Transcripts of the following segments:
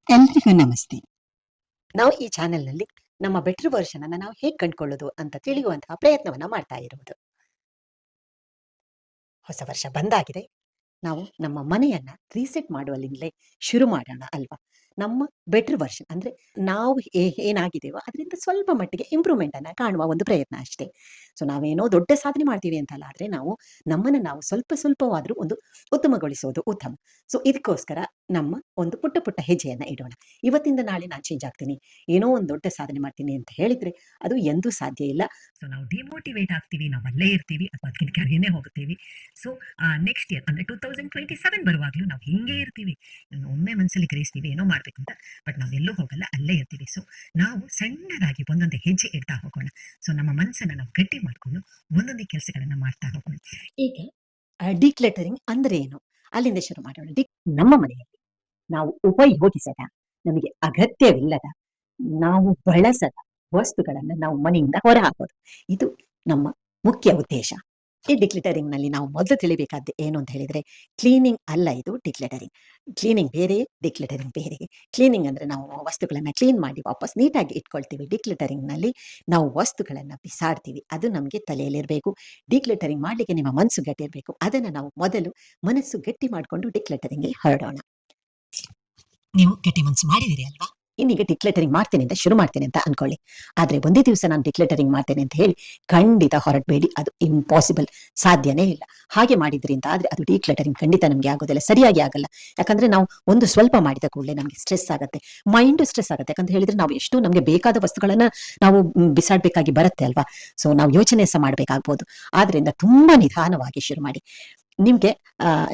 ಎಲ್ರಿಗೂ ನಮಸ್ತೆ. ನಾವು ಈ ಚಾನೆಲ್‌ನಲ್ಲಿ ನಮ್ಮ ಬೆಟರ್ ವರ್ಷನ್ ಅನ್ನ ನಾವು ಹೇಗೆ ಕಂಡುಕೊಳ್ಳೋದು ಅಂತ ತಿಳಿಯುವಂತಹ ಪ್ರಯತ್ನವನ್ನ ಮಾಡ್ತಾ ಇರುವುದು. ಹೊಸ ವರ್ಷ ಬಂದಾಗಿದೆ. ನಾವು ನಮ್ಮ ಮನೆಯನ್ನ ರೀಸೆಟ್ ಮಾಡುವಲ್ಲಿಂದಲೇ ಶುರು ಮಾಡೋಣ ಅಲ್ವಾ? ನಮ್ಮ ಬೆಟರ್ ವರ್ಷನ್ ಅಂದ್ರೆ ನಾವು ಏನಾಗಿದ್ದೇವೋ ಅದರಿಂದ ಸ್ವಲ್ಪ ಮಟ್ಟಿಗೆ ಇಂಪ್ರೂವ್‌ಮೆಂಟ್ ಅನ್ನ ಕಾಣುವ ಒಂದು ಪ್ರಯತ್ನ ಅಷ್ಟೇ. ಸೊ ನಾವೇನೋ ದೊಡ್ಡ ಸಾಧನೆ ಮಾಡ್ತೀವಿ ಅಂತಲ್ಲ, ಆದ್ರೆ ನಾವು ನಮ್ಮನ್ನ ನಾವು ಸ್ವಲ್ಪ ಸ್ವಲ್ಪವಾದ್ರೂ ಒಂದು ಉತ್ತಮಗೊಳಿಸೋದು ಉತ್ತಮ. ಸೊ ಇದಕ್ಕೋಸ್ಕರ ನಮ್ಮ ಒಂದು ಪುಟ್ಟ ಪುಟ್ಟ ಹೆಜ್ಜೆಯನ್ನ ಇಡೋಣ. ಇವತ್ತಿಂದ ನಾಳೆ ನಾನು ಚೇಂಜ್ ಆಗ್ತೀನಿ, ಏನೋ ಒಂದು ದೊಡ್ಡ ಸಾಧನೆ ಮಾಡ್ತೀನಿ ಅಂತ ಹೇಳಿದ್ರೆ ಅದು ಎಂದೂ ಸಾಧ್ಯ ಇಲ್ಲ. ಸೊ ನಾವು ಡಿಮೋಟಿವೇಟ್ ಆಗ್ತೀವಿ, ನಾವು ಅಲ್ಲೇ ಇರ್ತೀವಿ ಅಥವಾ ಅದಕ್ಕಿಂತ ಕೆಳಗೇನೆ ಹೋಗ್ತೀವಿ. ಸೊ ನೆಕ್ಸ್ಟ್ ಇಯರ್ ಅಂದ್ರೆ 2027 ಬರುವಾಗ್ಲೂ ನಾವು ಹಿಂಗೆ ಇರ್ತೀವಿ. ಒಮ್ಮೆ ಮನಸ್ಸಲ್ಲಿ ಗ್ರಹಿಸ್ತೀವಿ ಏನೋ ಮಾಡ್ಬೇಕು ಅಂತ, ಬಟ್ ನಾವೆಲ್ಲೂ ಹೋಗಲ್ಲ, ಅಲ್ಲೇ ಇರ್ತೀವಿ. ಸೊ ನಾವು ಸಣ್ಣದಾಗಿ ಒಂದೊಂದು ಹೆಜ್ಜೆ ಇಡ್ತಾ ಹೋಗೋಣ. ಸೊ ನಮ್ಮ ಮನಸ್ಸನ್ನ ನಾವು ಗಟ್ಟಿ ಮಾಡ್ಕೊಂಡು ಒಂದೊಂದೇ ಕೆಲಸಗಳನ್ನ ಮಾಡ್ತಾ ಹೋಗೋಣ. ಈಗ ಡಿಕ್ಲಟರಿಂಗ್ ಅಂದ್ರೆ ಏನು ಅಲ್ಲಿಂದ ಶುರು ಮಾಡೋಣ. ನಮ್ಮ ಮನೆಯಲ್ಲಿ ನಾವು ಉಪಯೋಗಿಸದ, ನಮಗೆ ಅಗತ್ಯವಿಲ್ಲದ, ನಾವು ಬಳಸದ ವಸ್ತುಗಳನ್ನ ನಾವು ಮನೆಯಿಂದ ಹೊರ ಹಾಕೋದು, ಇದು ನಮ್ಮ ಮುಖ್ಯ ಉದ್ದೇಶ. ಈ ಡಿಕ್ಲಿಟರಿಂಗ್ ನಲ್ಲಿ ನಾವು ಮೊದಲು ತಿಳಿಬೇಕಾದ್ದು ಏನು ಅಂತ ಹೇಳಿದ್ರೆ, ಕ್ಲೀನಿಂಗ್ ಅಲ್ಲ, ಇದು ಡಿಕ್ಲಿಟರಿಂಗ್. ಕ್ಲೀನಿಂಗ್ ಬೇರೆ, ಡಿಕ್ಲಿಟರಿಂಗ್ ಬೇರೆ. ಕ್ಲೀನಿಂಗ್ ಅಂದ್ರೆ ನಾವು ವಸ್ತುಗಳನ್ನ ಕ್ಲೀನ್ ಮಾಡಿ ವಾಪಸ್ ನೀಟಾಗಿ ಇಟ್ಕೊಳ್ತೀವಿ. ಡಿಕ್ಲಿಟರಿಂಗ್ ನಲ್ಲಿ ನಾವು ವಸ್ತುಗಳನ್ನ ಬಿಸಾಡ್ತೀವಿ, ಅದು ನಮಗೆ ತಲೆಯಲ್ಲಿರಬೇಕು. ಡಿಕ್ಲಿಟರಿಂಗ್ ಮಾಡ್ಲಿಕ್ಕೆ ನಿಮ್ಮ ಮನಸ್ಸು ಗಟ್ಟಿ ಇರಬೇಕು. ಅದನ್ನ ನಾವು ಮೊದಲು ಮನಸ್ಸು ಗಟ್ಟಿ ಮಾಡಿಕೊಂಡು ಡಿಕ್ಲಿಟರಿಂಗ್ಗೆ ಹೊರಡೋಣ. ನೀವು ಗಟ್ಟಿ ಮನಸ್ಸು ಮಾಡಿದಿರಿ ಅಲ್ವಾ? ಇನ್ನೀಗ ಡಿಕ್ಲೇಟರಿಂಗ್ ಮಾಡ್ತೇನೆ ಅಂತ ಶುರು ಮಾಡ್ತೇನೆ ಅಂತ ಅನ್ಕೊಳ್ಳಿ. ಆದ್ರೆ ಒಂದೇ ದಿವಸ ನಾನು ಡಿಕ್ಲೇಟರಿಂಗ್ ಮಾಡ್ತೇನೆ ಅಂತ ಹೇಳಿ ಖಂಡಿತ ಹೊರಟಬೇಡಿ, ಅದು ಇಂಪಾಸಿಬಲ್, ಸಾಧ್ಯನೇ ಇಲ್ಲ. ಹಾಗೆ ಮಾಡಿದ್ರಿ ಅಂತ ಆದ್ರೆ ಅದು ಡಿಕ್ಲೇಟರಿಂಗ್ ಖಂಡಿತ ನಮ್ಗೆ ಆಗೋದಿಲ್ಲ, ಸರಿಯಾಗಿ ಆಗಲ್ಲ. ಯಾಕಂದ್ರೆ ನಾವು ಒಂದು ಸ್ವಲ್ಪ ಮಾಡಿದ ಕೂಡಲೇ ನಮ್ಗೆ ಸ್ಟ್ರೆಸ್ ಆಗುತ್ತೆ, ಮೈಂಡ್ ಸ್ಟ್ರೆಸ್ ಆಗುತ್ತೆ. ಯಾಕಂತ ಹೇಳಿದ್ರೆ ನಾವು ಎಷ್ಟು ನಮ್ಗೆ ಬೇಕಾದ ವಸ್ತುಗಳನ್ನ ನಾವು ಬಿಸಾಡ್ಬೇಕಾಗಿ ಬರುತ್ತೆ ಅಲ್ವಾ? ಸೊ ನಾವು ಯೋಚನೆ ಸಹ ಮಾಡ್ಬೇಕಾಗ್ಬೋದು. ಆದ್ರಿಂದ ತುಂಬಾ ನಿಧಾನವಾಗಿ ಶುರು ಮಾಡಿ. ನಿಮ್ಗೆ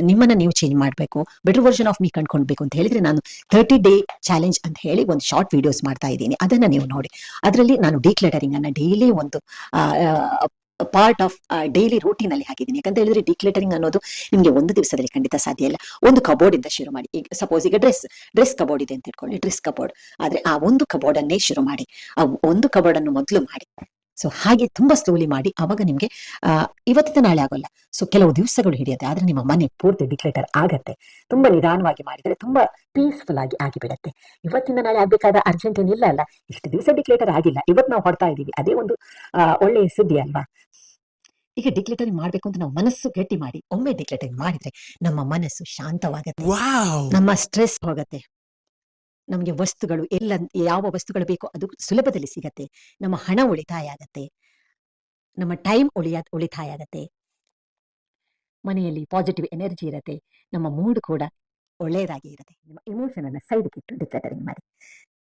ನಿಮ್ಮನ್ನ ನೀವು ಚೇಂಜ್ ಮಾಡಬೇಕು, ಬೆಟರ್ ವರ್ಷನ್ ಆಫ್ ಮೀ ಕಂಡ್ಕೊಳ್ಬೇಕು ಅಂತ ಹೇಳಿದ್ರೆ ನಾನು 30 ಡೇ ಚಾಲೆಂಜ್ ಅಂತ ಹೇಳಿ ಒಂದು ಶಾರ್ಟ್ ವಿಡಿಯೋಸ್ ಮಾಡ್ತಾ ಇದ್ದೀನಿ, ಅದನ್ನ ನೀವು ನೋಡಿ. ಅದರಲ್ಲಿ ನಾನು ಡಿಕ್ಲೇಟರಿಂಗ್ ಅನ್ನ ಡೈಲಿ ಒಂದು ಪಾರ್ಟ್ ಆಫ್ ಡೈಲಿ ರೂಟೀನ್ ಅಲ್ಲಿ ಹಾಕಿದ್ದೀನಿ. ಯಾಕಂತ ಹೇಳಿದ್ರೆ ಡಿಕ್ಲೇಟರಿಂಗ್ ಅನ್ನೋದು ನಿಮ್ಗೆ ಒಂದು ದಿವಸದಲ್ಲಿ ಖಂಡಿತ ಸಾಧ್ಯ ಇಲ್ಲ. ಒಂದು ಕಬೋರ್ಡ್ ಇಂದ ಶುರು ಮಾಡಿ. ಈಗ ಸಪೋಸ್ ಈಗ ಡ್ರೆಸ್ ಕಬೋರ್ಡ್ ಇದೆ ಅಂತ ಇಟ್ಕೊಳ್ಳಿ, ಡ್ರೆಸ್ ಕಬೋರ್ಡ್ ಆದ್ರೆ ಆ ಒಂದು ಕಬೋರ್ಡ್ ಅನ್ನೇ ಶುರು ಮಾಡಿ, ಆ ಒಂದು ಕಬೋರ್ಡ್ ಅನ್ನು ಮೊದಲು ಮಾಡಿ. ಸೊ ಹಾಗೆ ತುಂಬಾ ಸ್ಲೋಲಿ ಮಾಡಿ, ಅವಾಗ ನಿಮ್ಗೆ ಇವತ್ತಿನ ನಾಳೆ ಆಗೋಲ್ಲ, ಸೊ ಕೆಲವು ದಿವಸಗಳು ಹಿಡಿಯುತ್ತೆ, ಆದ್ರೆ ನಿಮ್ಮ ಮನೆ ಪೂರ್ತಿ ಡಿಕ್ಲೇಟರ್ ಆಗತ್ತೆ. ತುಂಬಾ ನಿಧಾನವಾಗಿ ಮಾಡಿದ್ರೆ ತುಂಬಾ ಪೀಸ್ಫುಲ್ ಆಗಿ ಆಗಿಬಿಡತ್ತೆ. ಇವತ್ತಿನ ನಾಳೆ ಆಗ್ಬೇಕಾದ ಅರ್ಜೆಂಟ್ ಏನಿಲ್ಲ ಅಲ್ಲ, ಇಷ್ಟು ದಿವಸ ಡಿಕ್ಲೇಟರ್ ಆಗಿಲ್ಲ, ಇವತ್ತು ನಾವು ಹೊಡ್ತಾ ಇದೀವಿ, ಅದೇ ಒಂದು ಒಳ್ಳೆಯ ಸುದ್ದಿ ಅಲ್ವಾ? ಈಗ ಡಿಕ್ಲೇಟರಿಂಗ್ ಮಾಡ್ಬೇಕು ಅಂತ ನಾವು ಮನಸ್ಸು ಗಟ್ಟಿ ಮಾಡಿ ಒಮ್ಮೆ ಡಿಕ್ಲೇಟರಿಂಗ್ ಮಾಡಿದ್ರೆ ನಮ್ಮ ಮನಸ್ಸು ಶಾಂತವಾಗತ್ತೆ, ನಮ್ಮ ಸ್ಟ್ರೆಸ್ ಹೋಗತ್ತೆ, ನಮಗೆ ವಸ್ತುಗಳು ಯಾವ ವಸ್ತುಗಳು ಬೇಕೋ ಅದು ಸುಲಭದಲ್ಲಿ ಸಿಗತ್ತೆ, ನಮ್ಮ ಹಣ ಉಳಿತಾಯ ಆಗತ್ತೆ, ನಮ್ಮ ಟೈಮ್ ಉಳಿತಾಯ ಆಗತ್ತೆ, ಮನೆಯಲ್ಲಿ ಪಾಸಿಟಿವ್ ಎನರ್ಜಿ ಇರತ್ತೆ, ನಮ್ಮ ಮೂಡ್ ಕೂಡ ಒಳ್ಳೆಯದಾಗಿ ಇರುತ್ತೆ. ನಿಮ್ಮ ಇಮೋಷನ್ ಅನ್ನ ಸೈಡ್ಗೆ ಇಟ್ಟು ಡಿಕ್ಲೇಟರಿಂಗ್ ಮಾಡಿ.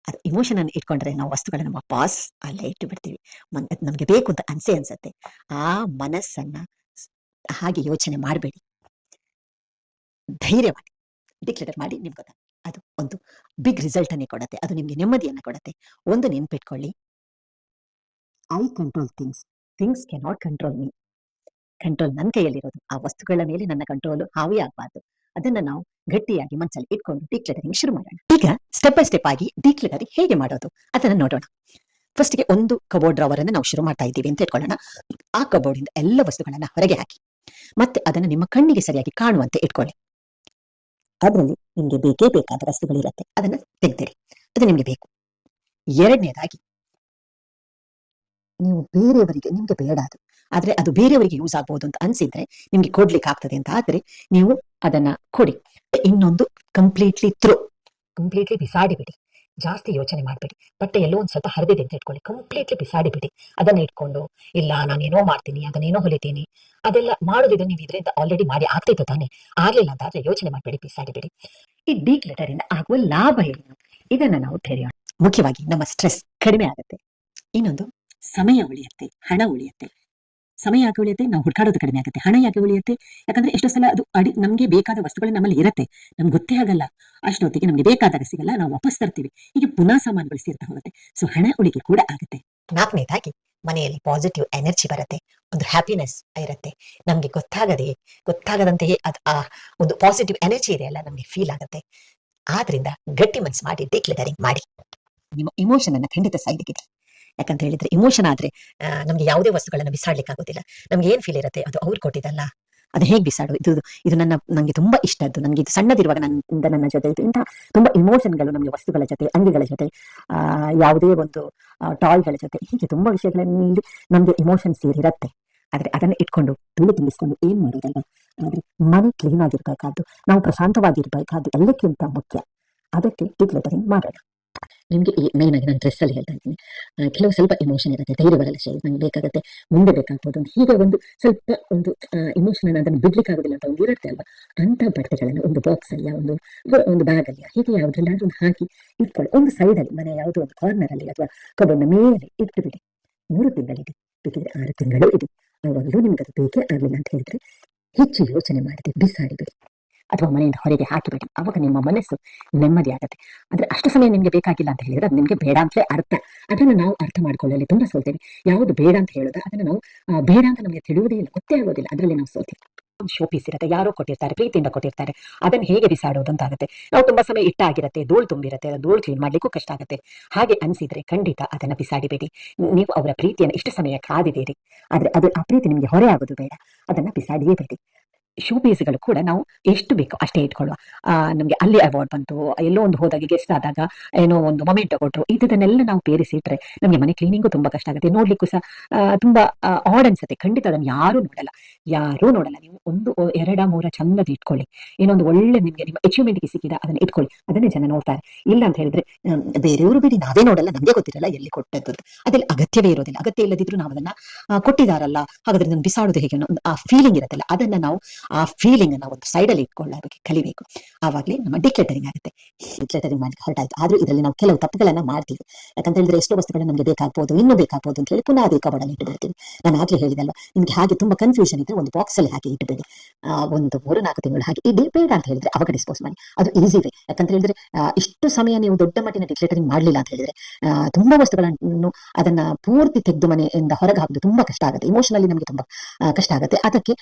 ಅದು ಇಮೋಷನ್ ಅನ್ನು ಇಟ್ಕೊಂಡ್ರೆ ನಾವು ವಸ್ತುಗಳನ್ನ ವಾಪಸ್ ಅಲ್ಲೇ ಇಟ್ಟು ಬಿಡ್ತೀವಿ. ನಮ್ಗೆ ಬೇಕು ಅಂತ ಅನ್ಸತ್ತೆ. ಆ ಮನಸ್ಸನ್ನ ಹಾಗೆ ಯೋಚನೆ ಮಾಡಬೇಡಿ, ಧೈರ್ಯ ಮಾಡಿ ಡಿಕ್ಲೇಟರ್ ಮಾಡಿ. ನಿಮ್ಗೆ ಗೊತ್ತಾ, ಅದು ಒಂದು ಬಿಗ್ ರಿಸಲ್ಟ್ ಅನ್ನೇ ಕೊಡುತ್ತೆ, ಅದು ನಿಮ್ಗೆ ನೆಮ್ಮದಿಯನ್ನ ಕೊಡುತ್ತೆ. ಒಂದು ನೆನ್ಪಿಟ್ಕೊಳ್ಳಿ, I control things cannot control me. Control ನನ್ನ ಕೈಯಲ್ಲಿರೋದು, ಆ ವಸ್ತುಗಳ ಮೇಲೆ ನನ್ನ ಕಂಟ್ರೋಲ್ ಹಾವಿ ಆಗಬಾರ್ದು. ಅದನ್ನ ನಾವು ಗಟ್ಟಿಯಾಗಿ ಮನಸ್ಸಲ್ಲಿ ಇಟ್ಕೊಂಡು ಡಿಕ್ಲೇಟರಿಂಗ್ ಶುರು ಮಾಡೋಣ. ಈಗ ಸ್ಟೆಪ್ ಬೈ ಸ್ಟೆಪ್ ಆಗಿ ಡಿಕ್ಲೇಟರಿಂಗ್ ಹೇಗೆ ಮಾಡೋದು ಅದನ್ನ ನೋಡೋಣ. ಫಸ್ಟ್ಗೆ ಒಂದು ಕಬೋರ್ಡ್ ಡ್ರಾವರ್ ಅನ್ನು ನಾವು ಶುರು ಮಾಡ್ತಾ ಇದ್ದೀವಿ ಅಂತ ಇಟ್ಕೊಳ್ಳೋಣ. ಆ ಕಬೋರ್ಡ್ ಇಂದ ಎಲ್ಲ ವಸ್ತುಗಳನ್ನ ಹೊರಗೆ ಹಾಕಿ, ಮತ್ತೆ ಅದನ್ನ ನಿಮ್ಮ ಕಣ್ಣಿಗೆ ಸರಿಯಾಗಿ ಕಾಣುವಂತೆ ಇಟ್ಕೊಳ್ಳಿ. ಅದರಲ್ಲಿ ನಿಮ್ಗೆ ಬೇಕೇ ಬೇಕಾದ ವಸ್ತುಗಳಿರುತ್ತೆ, ಅದನ್ನ ತೆಗೆದಿರಿ, ಅದು ನಿಮ್ಗೆ ಬೇಕು. ಎರಡನೇದಾಗಿ, ನೀವು ಬೇರೆಯವರಿಗೆ, ನಿಮ್ಗೆ ಬೇಡ ಅದು, ಆದ್ರೆ ಅದು ಬೇರೆಯವರಿಗೆ ಯೂಸ್ ಆಗ್ಬಹುದು ಅಂತ ಅನ್ಸಿದ್ರೆ, ನಿಮ್ಗೆ ಕೊಡ್ಲಿಕ್ಕೆ ಆಗ್ತದೆ ಅಂತ ಆದ್ರೆ ನೀವು ಅದನ್ನ ಕೊಡಿ. ಇನ್ನೊಂದು, ಕಂಪ್ಲೀಟ್ಲಿ ಬಿಸಾಡಿ ಬಿಡಿ. ಜಾಸ್ತಿ ಯೋಚನೆ ಮಾಡ್ಬೇಡಿ. ಬಟ್ಟೆ ಎಲ್ಲೋ ಒಂದ್ ಸ್ವಲ್ಪ ಹರಿದಿದೆ ಅಂತ ಇಟ್ಕೊಳ್ಳಿ, ಕಂಪ್ಲೀಟ್ಲಿ ಬಿಸಾಡಿ ಬಿಡಿ. ಅದನ್ನ ಇಟ್ಕೊಂಡು ಇಲ್ಲ ನಾನೇನೋ ಮಾಡ್ತೀನಿ, ಅದನ್ನೇನೋ ಹೊಲಿತೀನಿ, ಅದೆಲ್ಲ ಮಾಡೋದಿದ್ರೆ ನೀವು ಇದರಿಂದ ಆಲ್ರೆಡಿ ಮಾಡಿ ಆಗ್ತಿತ್ತು ತಾನೆ, ಆಗ್ಲಿಲ್ಲ ಅಂತ ಆದ್ರೆ ಯೋಚನೆ ಮಾಡ್ಬೇಡಿ, ಬಿಸಾಡಿ ಬಿಡಿ. ಈ ಡಿಕ್ಲಟರ್ ಇಂದ ಆಗುವ ಲಾಭ ಏನು, ಇದನ್ನ ನಾವು ತಿಳಿಯೋಣ. ಮುಖ್ಯವಾಗಿ ನಮ್ಮ ಸ್ಟ್ರೆಸ್ ಕಡಿಮೆ ಆಗುತ್ತೆ. ಇನ್ನೊಂದು, ಸಮಯ ಉಳಿಯುತ್ತೆ, ಹಣ ಉಳಿಯುತ್ತೆ. ಸಮಯ ಯಾಕೆ ಉಳಿಯುತ್ತೆ, ನಾವು ಹುಡುಕಾಡೋದು ಕಡಿಮೆ ಆಗುತ್ತೆ. ಹಣ ಯಾಕೆ ಉಳಿಯುತ್ತೆ, ಯಾಕಂದ್ರೆ ಎಷ್ಟೋ ಸಲ ಅದು ನಮ್ಗೆ ಬೇಕಾದ ವಸ್ತುಗಳು ನಮ್ಮಲ್ಲಿ ಇರುತ್ತೆ, ನಮ್ಗೆ ಗೊತ್ತೇ ಆಗಲ್ಲ, ಅಷ್ಟೊತ್ತಿಗೆ ನಮ್ಗೆ ಬೇಕಾದಾಗ ಸಿಗಲ್ಲ, ನಾವು ವಾಪಸ್ ತರ್ತೀವಿ, ಹೀಗೆ ಪುನಃ ಸಾಮಾನುಗಳು ಸೇರ್ತಾ ಹೋಗುತ್ತೆ. ಸೊ ಹಣ ಉಳಿಕೆ ಕೂಡ ಆಗುತ್ತೆ. ನಾಲ್ಕನೇದಾಗಿ, ಮನೆಯಲ್ಲಿ ಪಾಸಿಟಿವ್ ಎನರ್ಜಿ ಬರುತ್ತೆ, ಒಂದು ಹ್ಯಾಪಿನೆಸ್ ಇರುತ್ತೆ. ನಮ್ಗೆ ಗೊತ್ತಾಗದಂತೆಯೇ ಆ ಒಂದು ಪಾಸಿಟಿವ್ ಎನರ್ಜಿ ಇದೆಯಲ್ಲ, ನಮ್ಗೆ ಫೀಲ್ ಆಗುತ್ತೆ. ಆದ್ರಿಂದ ಗಟ್ಟಿ ಮನ್ಸು ಮಾಡಿ ಡಿಕ್ಲೇರಿಂಗ್ ಮಾಡಿ. ನಿಮ್ಮ ಇಮೋಷನ್ ಅನ್ನ ಖಂಡಿತ ಸೈಡ್ಗೆ ಇಡಿ. ಯಾಕಂತ ಹೇಳಿದ್ರೆ ಇಮೋಷನ್ ಆದ್ರೆ ನಮ್ಗೆ ಯಾವುದೇ ವಸ್ತುಗಳನ್ನ ಬಿಸಾಡ್ಲಿಕ್ಕೆ ಆಗೋದಿಲ್ಲ. ನಮ್ಗೆ ಏನ್ ಫೀಲ್ ಇರುತ್ತೆ ಅದು ಅವ್ರು ಕೊಟ್ಟಿದ್ದಲ್ಲ, ಅದು ಹೇಗೆ ಬಿಸಾಡು ಇದು ನನಗೆ ತುಂಬಾ ಇಷ್ಟದ್ದು. ನನಗೆ ಇದು ಸಣ್ಣದಿರುವಾಗ ನನ್ನ ಜೊತೆ ಇದು ಇಂತಹ ತುಂಬಾ ಇಮೋಷನ್ಗಳು ನಮಗೆ ವಸ್ತುಗಳ ಜೊತೆ, ಅಂಗಿಗಳ ಜೊತೆ, ಯಾವುದೇ ಒಂದು ಟಾಯ್ಗಳ ಜೊತೆ, ಹೀಗೆ ತುಂಬಾ ವಿಷಯಗಳಲ್ಲಿ ನಮಗೆ ಇಮೋಷನ್ಸ್ ಸೇರಿರುತ್ತೆ. ಆದ್ರೆ ಅದನ್ನ ಇಟ್ಕೊಂಡು ತುಂಬಿಸ್ಕೊಂಡು ಏನ್ ಮಾಡೋದಲ್ವಾ. ಆದ್ರೆ ಮನೆ ಕ್ಲೀನ್ ಆಗಿರ್ಬೇಕಾದ್ದು, ನಾವು ಪ್ರಶಾಂತವಾಗಿರ್ಬೇಕಾದ್ದು ಎಲ್ಲಕ್ಕಿಂತ ಮುಖ್ಯ. ಅದಕ್ಕೆ ಡಿಕ್ಲಟರಿಂಗ್ ಮಾಡೋಣ. ನಿಮಗೆ ಮೇನ್ ಆಗಿ ನಾನು ಡ್ರೆಸ್ಸಲ್ಲಿ ಹೇಳ್ತಾ ಇದ್ದೀನಿ, ಕೆಲವು ಸ್ವಲ್ಪ ಇಮೋಷನ್ ಇರುತ್ತೆ, ಧೈರ್ಯ ಬರಲ್ಲ, ಶೇರ್ ನಂಗೆ ಬೇಕಾಗುತ್ತೆ, ಮುಂದೆ ಬೇಕಾಗ್ಬೋದು ಅಂತ, ಹೀಗೆ ಒಂದು ಸ್ವಲ್ಪ ಒಂದು ಇಮೋಷನ್ ಅದನ್ನು ಬಿಡ್ಲಿಕ್ಕೆ ಆಗೋದಿಲ್ಲ ಅಂತ ಒಂದು ಇರುತ್ತೆ ಅಲ್ವಾ. ಅಂತ ಬಟ್ಟೆಗಳನ್ನು ಒಂದು ಬಾಕ್ಸ್ ಅಲ್ಲಿಯ ಒಂದು ಬ್ಯಾಗ್ ಅಲ್ಲಿಯ ಹೀಗೆ ಯಾವುದ್ರಲ್ಲಾದ್ರೂ ಒಂದು ಹಾಕಿ ಇಟ್ಕೊಳ್ಳಿ. ಒಂದು ಸೈಡಲ್ಲಿ, ಮನೆ ಯಾವುದೋ ಒಂದು ಕಾರ್ನರ್ ಅಲ್ಲಿ ಅಥವಾ ಕಬೋರ್ಡ್ನ ಮೇಲೆ ಇಟ್ಟು ಬಿಡಿ. 3 ತಿಂಗಳಿಡಿ, ಬೇಕಿದ್ರೆ 6 ತಿಂಗಳು ಇಡಿ. ಅವಾಗಲೂ ನಿಮ್ಗೆ ಅದು ಬೇಕೇ ಆಗಲಿಲ್ಲ ಅಂತ ಹೇಳಿದ್ರೆ ಹೆಚ್ಚು ಯೋಚನೆ ಮಾಡದೆ ಬಿಸಾಡಿಬಿಡಿ, ಅಥವಾ ಮನೆಯಿಂದ ಹೊರಗೆ ಹಾಕಿಬಿಡಿ. ಅವಾಗ ನಿಮ್ಮ ಮನಸ್ಸು ನೆಮ್ಮದಿ ಆಗುತ್ತೆ. ಅಂದ್ರೆ ಅಷ್ಟು ಸಮಯ ನಿಮ್ಗೆ ಬೇಕಾಗಿಲ್ಲ ಅಂತ ಹೇಳಿದ್ರೆ ಅದು ನಿಮ್ಗೆ ಬೇಡ ಅಂತಲೇ ಅರ್ಥ. ಅದನ್ನು ನಾವು ಅರ್ಥ ಮಾಡ್ಕೊಳ್ಳಲಿ ತುಂಬಾ ಸೋಲ್ತೇವೆ. ಯಾವುದು ಬೇಡ ಅಂತ ಹೇಳೋದು ಅದನ್ನು ನಾವು ಬೇಡ ಅಂತ ನಮಗೆ ತಿಳಿಯುವುದೇ ಇಲ್ಲ, ಗೊತ್ತೇ ಆಗೋದಿಲ್ಲ, ಅದರಲ್ಲಿ ನಾವು ಸೋಲ್ತೇವೆ. ಒಂದು ಶೋ ಪೀಸ್ ಇರುತ್ತೆ, ಯಾರೋ ಕೊಟ್ಟಿರ್ತಾರೆ, ಪ್ರೀತಿಯಿಂದ ಕೊಟ್ಟಿರ್ತಾರೆ, ಅದನ್ನು ಹೇಗೆ ಬಿಸಾಡೋದು ಅಂತ ಆಗುತ್ತೆ. ನಾವು ತುಂಬಾ ಸಮಯ ಇಟ್ಟಾಗಿರುತ್ತೆ, ಧೂಳು ತುಂಬಿರುತ್ತೆ, ಧೂಳು ಕ್ಲೀನ್ ಮಾಡ್ಲಿಕ್ಕೂ ಕಷ್ಟ ಆಗುತ್ತೆ. ಹಾಗೆ ಅನಿಸಿದ್ರೆ ಖಂಡಿತ ಅದನ್ನ ಬಿಸಾಡಿಬೇಡಿ. ನೀವು ಅವರ ಪ್ರೀತಿಯನ್ನು ಇಷ್ಟು ಸಮಯ ಕಾದಿದ್ದೀರಿ, ಆದ್ರೆ ಆ ಪ್ರೀತಿ ನಿಮ್ಗೆ ಹೊರೆ ಆಗೋದು ಬೇಡ, ಅದನ್ನ ಬಿಸಾಡಿಯೇ ಬೇಡಿ. ಶೋ ಪೀಸ್ಗಳು ಕೂಡ ನಾವು ಎಷ್ಟು ಬೇಕೋ ಅಷ್ಟೇ ಇಟ್ಕೊಳ್ಳುವ. ನಮಗೆ ಅಲ್ಲಿ ಅವಾರ್ಡ್ ಬಂತು, ಎಲ್ಲೋ ಒಂದು ಹೋದಾಗ ಗೆಸ್ಟ್ ಆದಾಗ ಏನೋ ಒಂದು ಮೊಮೆಂಟ್ ಕೊಟ್ಟರು, ಇದನ್ನೆಲ್ಲ ನಾವು ಪೇರಿಸಿಟ್ರೆ ನಮಗೆ ಮನೆ ಕ್ಲೀನಿಂಗು ತುಂಬಾ ಕಷ್ಟ ಆಗುತ್ತೆ, ನೋಡ್ಲಿಕ್ಕೂ ಸಹ ತುಂಬಾ ಆಡ್ ಅನ್ಸುತ್ತೆ. ಖಂಡಿತ ಅದನ್ನು ಯಾರೂ ನೋಡಲ್ಲ. ನೀವು 1, 2, 3 ಚಂದದ ಇಟ್ಕೊಳ್ಳಿ. ಏನೊಂದು ಒಳ್ಳೆ ನಿಮಗೆ ನಿಮ್ಮ ಅಚೀವ್ಮೆಂಟ್ಗೆ ಸಿಕ್ಕಿದ ಅದನ್ನ ಇಟ್ಕೊಳ್ಳಿ, ಅದನ್ನೇ ಜನ ನೋಡ್ತಾರೆ. ಇಲ್ಲ ಅಂತ ಹೇಳಿದ್ರೆ ಬೇರೆಯವರು ಬಿಡಿ, ನಾವೇ ನೋಡಲ್ಲ, ನಮಗೆ ಗೊತ್ತಿರಲ್ಲ ಎಲ್ಲಿ ಕೊಟ್ಟದ್ದು, ಅದೆಲ್ಲ ಅಗತ್ಯವೇ ಇರೋದಿಲ್ಲ. ಅಗತ್ಯ ಇಲ್ಲದಿದ್ರು ನಾವು ಅದನ್ನ ಕೊಟ್ಟಿದಾರಲ್ಲ, ಹಾಗಾದ್ರೆ ಅದನ್ನು ಬಿಸಾಡುದು ಹೇಗೆ ಅನ್ನೋ ಆ ಫೀಲಿಂಗ್ ಇರುತ್ತಲ್ಲ, ಅದನ್ನ ನಾವು ಆ ಫೀಲಿಂಗ್ ಅನ್ನ ಒಂದು ಸೈಡಲ್ಲಿ ಇಟ್ಕೊಳ್ಳೋದಕ್ಕೆ ಕಲಿಬೇಕು. ಆವಾಗಲೇ ನಮ್ಮ ಡಿಕ್ಲಟರಿಂಗ್ ಆಗುತ್ತೆ. ಡಿಕ್ಲಟರಿಂಗ್ ಮಾಡ್ಲಿಕ್ಕೆ ಹೊರಟಾಯ್ತು. ಆದ್ರೂ ಇದರಲ್ಲಿ ನಾವು ಕೆಲವು ತಪ್ಪುಗಳನ್ನ ಮಾಡ್ತೀವಿ. ಯಾಕಂತ ಹೇಳಿದ್ರೆ ಎಷ್ಟೋ ವಸ್ತುಗಳು ನಮಗೆ ಬೇಕಾಗ್ಬೋದು, ಇನ್ನೂ ಬೇಕಾಗ್ಬೋದು ಅಂತ ಹೇಳಿ ಪುನಃ ಅದೇ ಕಬೋರ್ಡಲ್ಲಿ ಇಟ್ಟುಬಿಡ್ತೀವಿ. ನಾನು ಆಗ್ಲೇ ಹೇಳಿದಲ್ವ, ನಿಮ್ಗೆ ಹಾಗೆ ತುಂಬಾ ಕನ್ಫ್ಯೂಷನ್ ಇದ್ರೆ ಒಂದು ಬಾಕ್ಸ್ ಅಲ್ಲಿ ಹಾಕಿ ಇಟ್ಟುಬೇಡಿ. ಒಂದು 3-4 ತಿಂಗಳು ಹಾಗೆ ಇಡಿ. ಬೇಡ ಅಂತ ಹೇಳಿದ್ರೆ ಅವಾಗ ಡಿಸ್ಪೋಸ್ ಮಾಡಿ, ಅದು ಈಸಿ ವೇ. ಯಾಕಂತ ಹೇಳಿದ್ರೆ ಇಷ್ಟು ಸಮಯ ನೀವು ದೊಡ್ಡ ಮಟ್ಟಿನ ಡಿಕ್ಲಟರಿಂಗ್ ಮಾಡಲಿಲ್ಲ ಅಂತ ಹೇಳಿದ್ರೆ ತುಂಬಾ ವಸ್ತುಗಳನ್ನು ಅದನ್ನ ಪೂರ್ತಿ ತೆಗೆದು ಮನೆಯಿಂದ ಹೊರಗೆ ಹಾಕುದು ತುಂಬಾ ಕಷ್ಟ ಆಗುತ್ತೆ. ಇಮೋಷನಲಿ ನಮಗೆ ತುಂಬಾ ಕಷ್ಟ ಆಗುತ್ತೆ. ಅದಕ್ಕೆ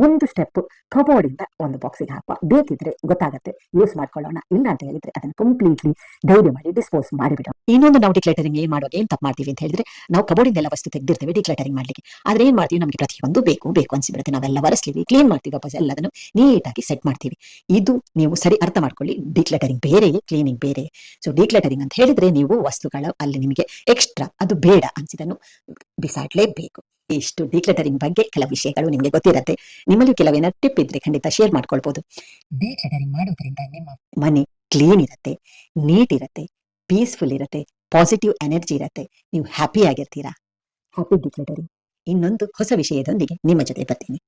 ಒಂದು ಸ್ಟೆಪ್, ಕಬೋರ್ಡ್ ಇಂದ ಒಂದು ಬಾಕ್ಸಿಗೆ ಹಾಕುವ. ಬೇಕಿದ್ರೆ ಗೊತ್ತಾಗುತ್ತೆ, ಯೂಸ್ ಮಾಡ್ಕೊಳ್ಳೋಣ. ಇಲ್ಲ ಅಂತ ಹೇಳಿದ್ರೆ ಅದನ್ನು ಕಂಪ್ಲೀಟ್ಲಿ ಧೈರ್ಯ ಮಾಡಿ ಡಿಸ್ಪೋಸ್ ಮಾಡಿಬಿಡೋಣ. ಇನ್ನೊಂದು ನಾವು ಡಿಕ್ಲಟರಿಂಗ್ ಮಾಡುವಾಗ ಏನ್ ತಪ್ಪು ಮಾಡ್ತೀವಿ ಅಂತ ಹೇಳಿದ್ರೆ, ನಾವು ಕಬೋರ್ಡ್ ಎಲ್ಲ ವಸ್ತು ತೆಗೆದಿರ್ತೇವೆ ಡಿಕ್ಲಟರಿಂಗ್ ಮಾಡ್ಲಿಕ್ಕೆ. ಆದ್ರೆ ಏನ್ ಮಾಡ್ತೀವಿ, ನಮಗೆ ಪ್ರತಿಯೊಂದು ಬೇಕು ಅನ್ಸಿಬಿಡುತ್ತೆ, ನಾವೆಲ್ಲ ಒರೆಸ್ತೀವಿ, ಕ್ಲೀನ್ ಮಾಡ್ತೀವಿ, ವಾಪಸ್ ಎಲ್ಲದನ್ನು ನೀಟಾಗಿ ಸೆಟ್ ಮಾಡ್ತೀವಿ. ಇದು ನೀವು ಸರಿ ಅರ್ಥ ಮಾಡ್ಕೊಳ್ಳಿ. ಡಿಕ್ಲಟರಿಂಗ್ ಬೇರೆ, ಕ್ಲೀನಿಂಗ್ ಬೇರೆ. ಸೊ ಡಿಕ್ಲಟರಿಂಗ್ ಅಂತ ಹೇಳಿದ್ರೆ ನೀವು ವಸ್ತುಗಳ ಅಲ್ಲಿ ನಿಮಗೆ ಎಕ್ಸ್ಟ್ರಾ ಅದು ಬೇಡ ಅನ್ಸಿದನ್ನು ಬಿಸಾಡ್ಲೇಬೇಕು. ಇಷ್ಟು ಡಿಕ್ಲಟರಿಂಗ್ ಬಗ್ಗೆ ಕೆಲವು ವಿಷಯಗಳು ನಿಮಗೆ ಗೊತ್ತಿರತ್ತೆ. ನಿಮ್ಮಲ್ಲಿ ಕೆಲವೇನ ಟಿಪ್ ಇದ್ರೆ ಖಂಡಿತ ಶೇರ್ ಮಾಡ್ಕೊಳ್ಬಹುದು. ಡಿಕ್ಲಟರಿಂಗ್ ಮಾಡೋದ್ರಿಂದ ನಿಮ್ಮ ಮನೆ ಕ್ಲೀನ್ ಇರುತ್ತೆ, ನೀಟ್ ಇರುತ್ತೆ, ಪೀಸ್ಫುಲ್ ಇರುತ್ತೆ, ಪಾಸಿಟಿವ್ ಎನರ್ಜಿ ಇರುತ್ತೆ, ನೀವು ಹ್ಯಾಪಿ ಆಗಿರ್ತೀರಾ. ಹ್ಯಾಪಿ ಡಿಕ್ಲಟರಿಂಗ್. ಇನ್ನೊಂದು ಹೊಸ ವಿಷಯದೊಂದಿಗೆ ನಿಮ್ಮ ಜೊತೆ ಬರ್ತೀನಿ.